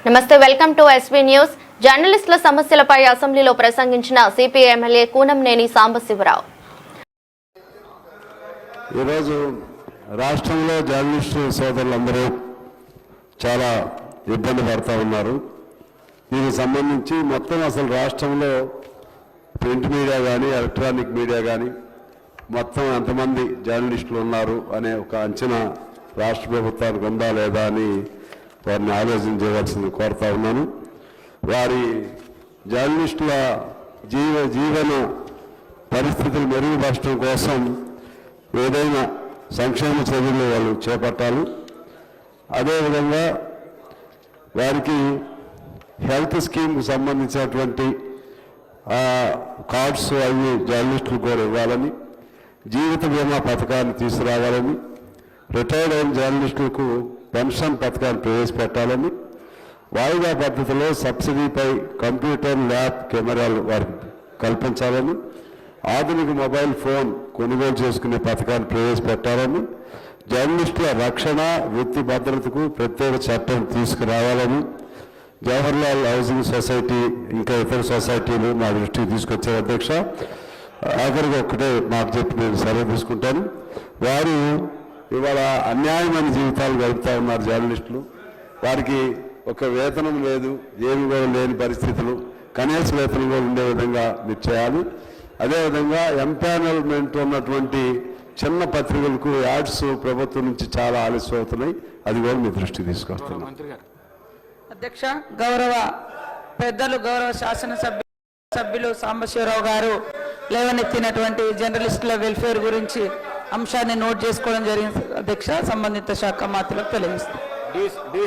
నమస్తే welcome to SV news. జర్నలిస్టుల సమస్యలపై అసెంబ్లీలో ప్రసంగించిన సిపిఐ ఎమ్మెల్యే కూనంనేని సాంబశివరావు. ఈరోజు రాష్ట్రంలో జర్నలిస్టు సోదరులందరూ చాలా ఇబ్బంది పడుతూ ఉన్నారు. దీనికి సంబంధించి మొత్తం అసలు రాష్ట్రంలో ప్రింట్ మీడియా కానీ ఎలక్ట్రానిక్ మీడియా కానీ మొత్తం ఎంతమంది జర్నలిస్టులు ఉన్నారు అనే ఒక అంచనా రాష్ట్ర ప్రభుత్వానికి ఉందా లేదా అని వారిని ఆలోచించవలసింది కోరుతా ఉన్నాను. వారి జర్నలిస్టుల జీవన పరిస్థితులు మెరుగుపరచడం కోసం ఏదైనా సంక్షేమ చర్యలు వాళ్ళు చేపట్టాలి. అదేవిధంగా వారికి హెల్త్ స్కీమ్కి సంబంధించినటువంటి కార్డ్స్ అవి జర్నలిస్టులు కూడా ఇవ్వాలని, జీవిత బీమా పథకాన్ని తీసుకురావాలని, రిటైర్డ్ అయిన జర్నలిస్టులకు పెన్షన్ పథకాన్ని ప్రవేశపెట్టాలని, వాయిదా పద్ధతిలో సబ్సిడీపై కంప్యూటర్ ల్యాబ్ కెమెరాలు వారికి కల్పించాలని, ఆధునిక మొబైల్ ఫోన్ కొనుగోలు చేసుకునే పథకాన్ని ప్రవేశపెట్టాలని, జర్నలిస్టుల రక్షణ వృత్తి భద్రతకు ప్రత్యేక చట్టం తీసుకురావాలని, జవహర్లాల్ హౌసింగ్ సొసైటీ ఇంకా ఇతర సొసైటీలు మా దృష్టికి తీసుకొచ్చారు. అధ్యక్ష, ఆఖరికి ఒక్కటే మాకు చెప్పి నేను సెలవు తీసుకుంటాను. వారు ఇవాళ అన్యాయమైన జీవితాలు గడుపుతూ ఉన్నారు జర్నలిస్టులు. వారికి ఒక వేతనం లేదు, ఏమి కూడా లేని పరిస్థితులు, కనీస వేతనం కూడా ఉండే విధంగా మీరు చేయాలి. అదేవిధంగా ఎంపానల్మెంట్ ఉన్నటువంటి చిన్న పత్రికలకు యాడ్స్ ప్రభుత్వం నుంచి చాలా ఆలస్యం అవుతున్నాయి. అది కూడా మీ దృష్టికి తీసుకొస్తున్నాం. అధ్యక్ష, గౌరవ పెద్దలు గౌరవ శాసనసభ్యులు సాంబశివరావు గారు లేవనెత్తినటువంటి జర్నలిస్టుల వెల్ఫేర్ గురించి అంశాన్ని నోట్ చేసుకోవడం జరిగింది. అధ్యక్ష, సంబంధిత శాఖ మాత్రం తెలియజేస్తుంది.